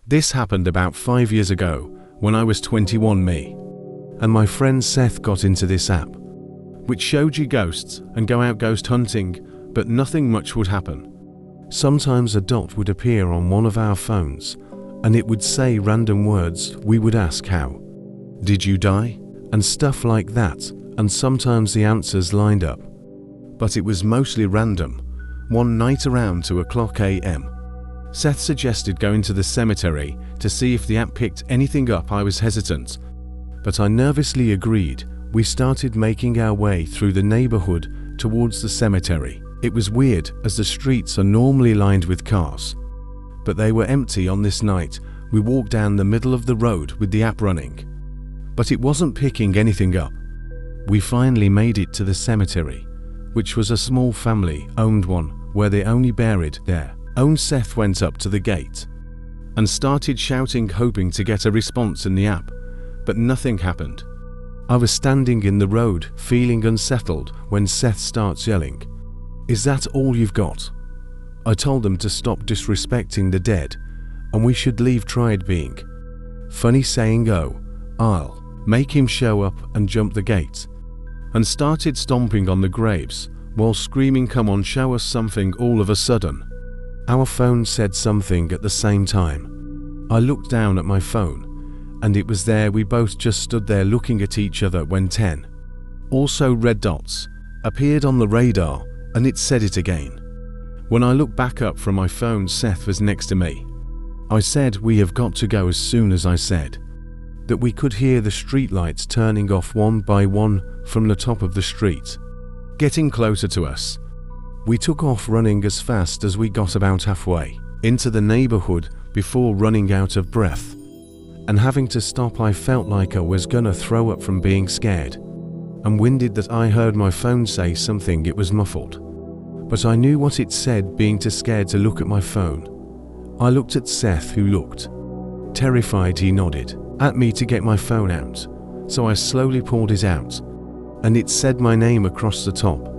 This happened about 5 years ago when I was 21 me. And my friend Seth got into this app, which showed you ghosts and go out ghost hunting, but nothing much would happen. Sometimes a dot would appear on one of our phones and it would say random words. We would ask how. Did you die? And stuff like that, and sometimes the answers lined up. But it was mostly random. One night around 2:00 a.m. Seth suggested going to the cemetery to see if the app picked anything up. I was hesitant, but I nervously agreed. We started making our way through the neighborhood towards the cemetery. It was weird as the streets are normally lined with cars, but they were empty on this night. We walked down the middle of the road with the app running, but it wasn't picking anything up. We finally made it to the cemetery, which was a small family-owned one where they only buried their own. Seth went up to the gate and started shouting, hoping to get a response in the app, but nothing happened. I was standing in the road feeling unsettled when Seth starts yelling, "Is that all you've got?" I told them to stop disrespecting the dead and we should leave. Tried being funny, saying, "Oh, I'll make him show up," and jumped the gate and started stomping on the graves while screaming, "Come on, show us something." All of a sudden, our phone said something at the same time. I looked down at my phone and it was there. We both just stood there looking at each other when 10 also red dots appeared on the radar and it said it again. When I looked back up from my phone, Seth was next to me. I said, "We have got to go." As soon as I said that, we could hear the streetlights turning off one by one from the top of the street, getting closer to us. We took off running as fast as we got about halfway into the neighborhood before running out of breath and having to stop. I felt like I was gonna throw up from being scared and winded that I heard my phone say something. It was muffled, but I knew what it said. Being too scared to look at my phone, I looked at Seth, who looked terrified. He nodded at me to get my phone out, so I slowly pulled it out and it said my name across the top.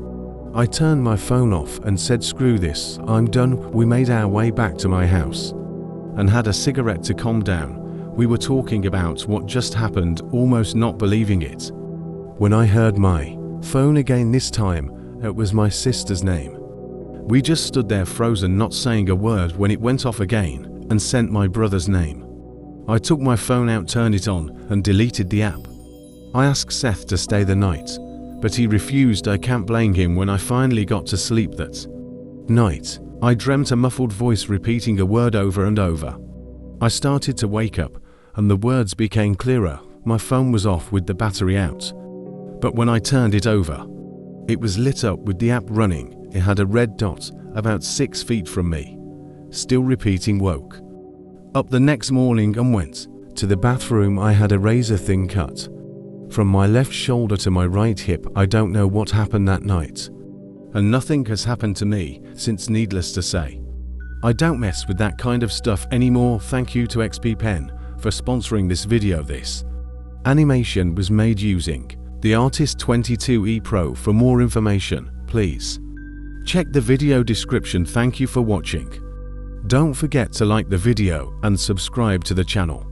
I turned my phone off and said, "Screw this, I'm done." We made our way back to my house and had a cigarette to calm down. We were talking about what just happened, almost not believing it, when I heard my phone again. This time it was my sister's name. We just stood there frozen, not saying a word, when it went off again and sent my brother's name. I took my phone out, turned it on and deleted the app. I asked Seth to stay the night, but he refused. I can't blame him. When I finally got to sleep that night, I dreamt a muffled voice repeating a word over and over. I started to wake up and the words became clearer. My phone was off with the battery out, but when I turned it over, it was lit up with the app running. It had a red dot about 6 feet from me, still repeating. Woke up the next morning and went to the bathroom. I had a razor thin cut from my left shoulder to my right hip. I don't know what happened that night, and nothing has happened to me since. Needless to say, I don't mess with that kind of stuff anymore. Thank you to XP Pen for sponsoring this video. This animation was made using the Artist 22E Pro. For more information, please check the video description. Thank you for watching. Don't forget to like the video and subscribe to the channel.